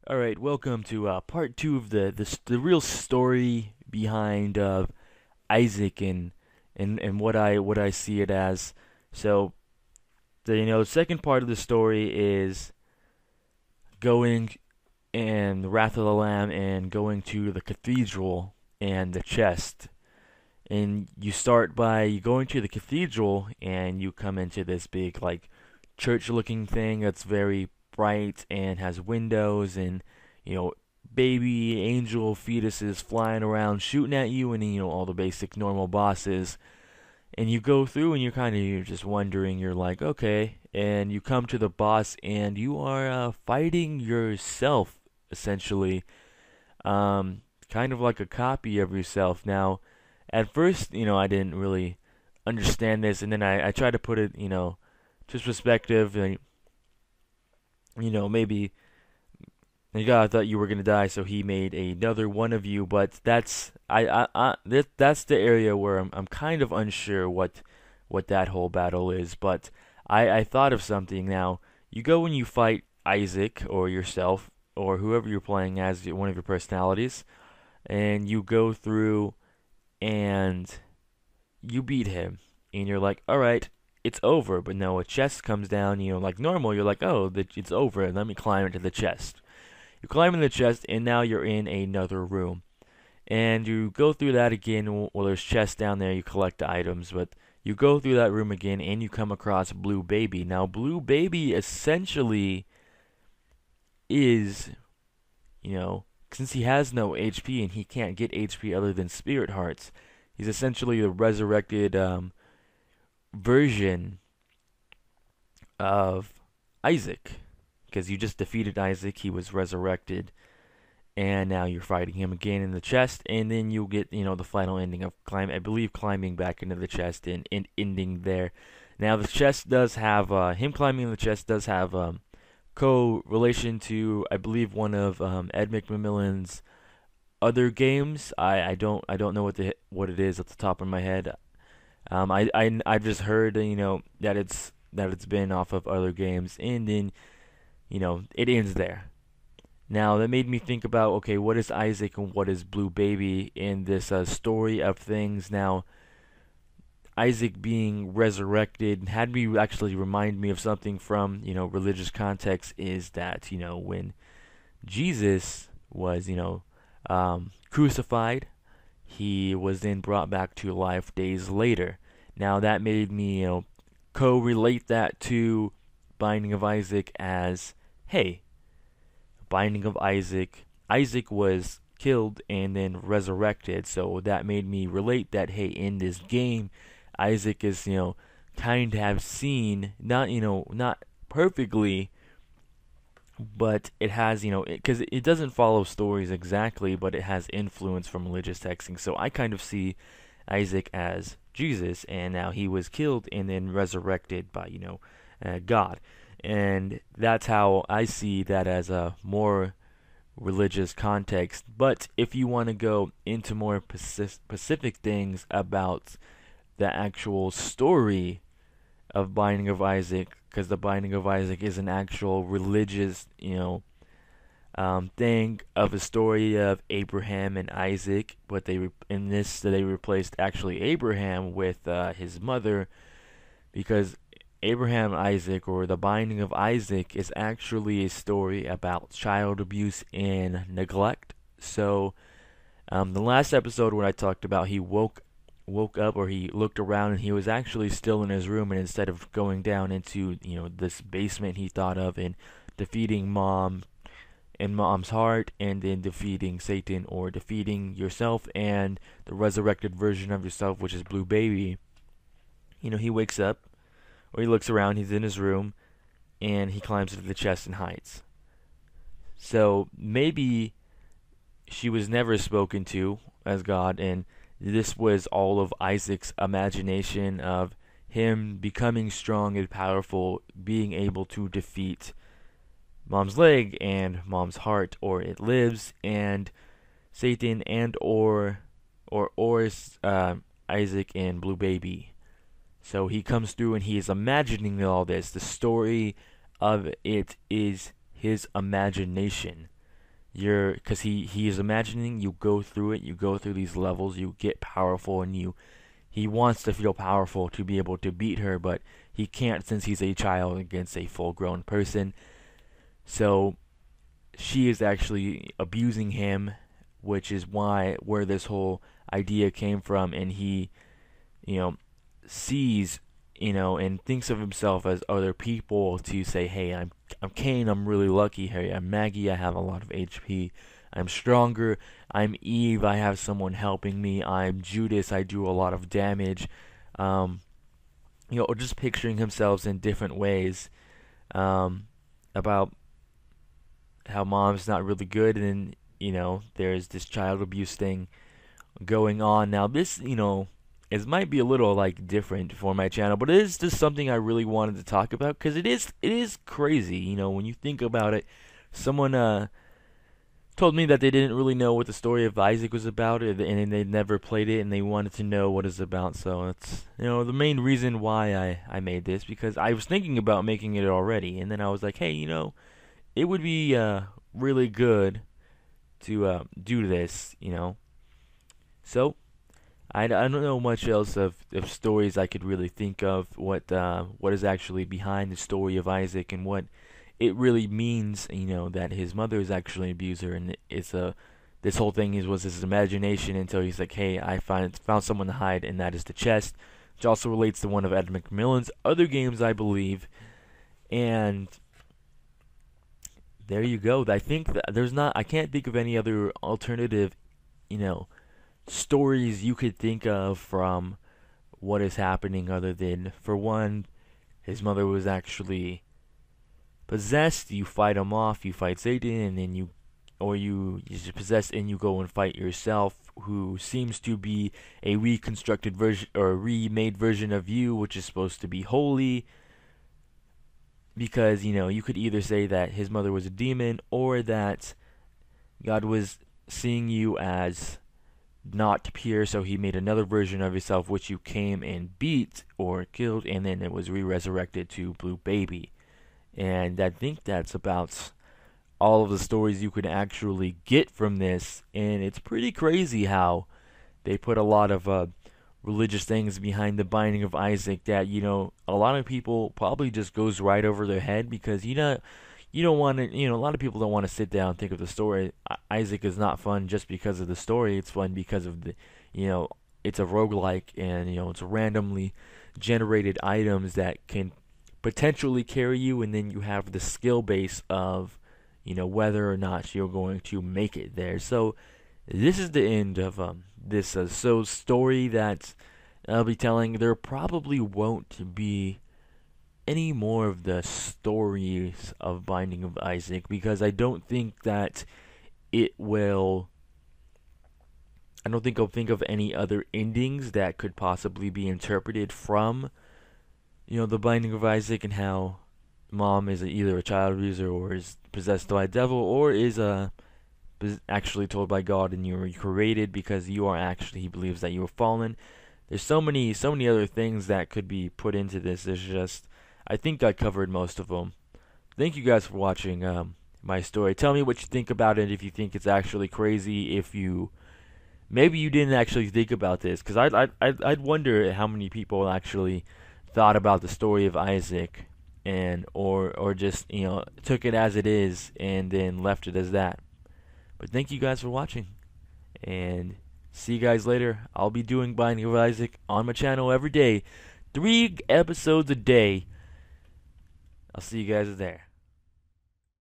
All right, welcome to part two of the real story behind Isaac and what I see it as. So the second part of the story is going and the Wrath of the Lamb and going to the cathedral and the chest. And you start by going to the cathedral and you come into this big like church-looking thing that's very bright and has windows and you know baby angel fetuses flying around shooting at you and all the basic normal bosses. And you go through and you're just wondering, you're like, okay, and you come to the boss and you are fighting yourself essentially, kind of like a copy of yourself. Now at first, I didn't really understand this, and then I tried to put it, just perspective, and maybe the God thought you were gonna die, so he made another one of you. But that's the area where I'm kind of unsure what that whole battle is. But I thought of something now. You go and you fight Isaac or yourself or whoever you're playing as one of your personalities, and you go through and you beat him, and you're like, all right, it's over. But no, a chest comes down. Like normal, you're like, oh, it's over. And let me climb into the chest. You climb in the chest, and now you're in another room. And you go through that again. Well, there's chests down there. You collect the items, but you go through that room again, and you come across Blue Baby. Now, Blue Baby essentially is, since he has no HP and he can't get HP other than Spirit Hearts, he's essentially the resurrected version of Isaac. Because you just defeated Isaac, he was resurrected, and now you're fighting him again in the chest, and then you'll get, the final ending of climbing back into the chest and ending there. Now the chest does have, him climbing in the chest does have co-relation to, I believe, one of Ed McMillan's other games. I don't know what it is at the top of my head. I've just heard, that it's been off of other games, and then it ends there. Now that made me think about, okay, what is Isaac and what is Blue Baby in this story of things? Now, Isaac being resurrected had me actually remind me of something from, religious context, is that, when Jesus was, crucified, he was then brought back to life days later. Now that made me, correlate that to Binding of Isaac as, hey, Binding of Isaac, Isaac was killed and then resurrected, so that made me relate that, hey, in this game, Isaac is, kind of have seen, not perfectly, but it has, because it doesn't follow stories exactly, but it has influence from religious texting, so I kind of see Isaac as Jesus, and now he was killed and then resurrected by, God. And that's how I see that as a more religious context. But if you want to go into more specific things about the actual story of Binding of Isaac, because the Binding of Isaac is an actual religious, thing of a story of Abraham and Isaac, but in this they replaced actually Abraham with his mother, because Abraham Isaac, or the Binding of Isaac, is actually a story about child abuse and neglect. So, the last episode when I talked about he woke up, or he looked around and he was actually still in his room, and instead of going down into this basement he thought of and defeating mom and mom's heart, and then defeating Satan, or defeating yourself and the resurrected version of yourself, which is Blue Baby, he wakes up, or he looks around, he's in his room, and he climbs into the chest and hides. So maybe she was never spoken to as God, and this was all of Isaac's imagination of him becoming strong and powerful, being able to defeat mom's leg and mom's heart, or it lives, and Satan, and or Isaac and Blue Baby. So he comes through and he is imagining all this. The story of it is his imagination. because he is imagining you go through it, you go through these levels, you get powerful, and he wants to feel powerful to be able to beat her, but he can't since he's a child against a full-grown person. So she is actually abusing him, which is where this whole idea came from, and he, you know, sees, and thinks of himself as other people to say, hey, I'm Cain, I'm really lucky. Hey, I'm Maggie, I have a lot of HP. I'm stronger. I'm Eve, I have someone helping me. I'm Judas, I do a lot of damage. Or just picturing himself in different ways, about how mom's not really good, and then, there's this child abuse thing going on. Now this, it might be a little like different for my channel, but it is just something I really wanted to talk about because it is crazy, when you think about it. Someone told me that they didn't really know what the story of Isaac was about, and they'd never played it, and they wanted to know what it's about. So it's, the main reason why I made this, because I was thinking about making it already, and then I was like, hey, it would be really good to do this, So I don't know much else of stories I could really think of, what is actually behind the story of Isaac and what it really means, that his mother is actually an abuser, and it's this whole thing was his imagination until he's like, hey, I found someone to hide, and that is the chest, which also relates to one of Ed McMillan's other games, I believe. And there you go. I think that I can't think of any other alternative, stories you could think of from what is happening other than, for one, his mother was actually possessed. You fight him off, you fight Satan, and then you're possessed and you go and fight yourself, who seems to be a reconstructed version or a remade version of you, which is supposed to be holy. Because, you could either say that his mother was a demon, or that God was seeing you as not pure, so he made another version of yourself, which you came and beat or killed, and then it was re-resurrected to Blue Baby. And I think that's about all of the stories you could actually get from this, and it's pretty crazy how they put a lot of religious things behind the Binding of Isaac that, a lot of people probably just goes right over their head, because, you don't want to, a lot of people don't want to sit down and think of the story. Isaac is not fun just because of the story. It's fun because of it's a roguelike, and, it's randomly generated items that can potentially carry you, and then you have the skill base of, whether or not you're going to make it there. So this is the end of this story that I'll be telling. There probably won't be any more of the stories of Binding of Isaac, because I don't think that it will. I don't think I'll think of any other endings that could possibly be interpreted from, the Binding of Isaac, and how mom is either a child abuser or is possessed by a devil, or is actually told by God and you were created because you are actually, he believes that you were fallen. There's so many other things that could be put into this. There's just, I think I covered most of them. Thank you guys for watching my story. Tell me what you think about it, if you think it's actually crazy, if maybe you didn't actually think about this, because I'd wonder how many people actually thought about the story of Isaac, and or just took it as it is and then left it as that. But thank you guys for watching, and see you guys later. I'll be doing Binding of Isaac on my channel every day, 3 episodes a day. I'll see you guys there.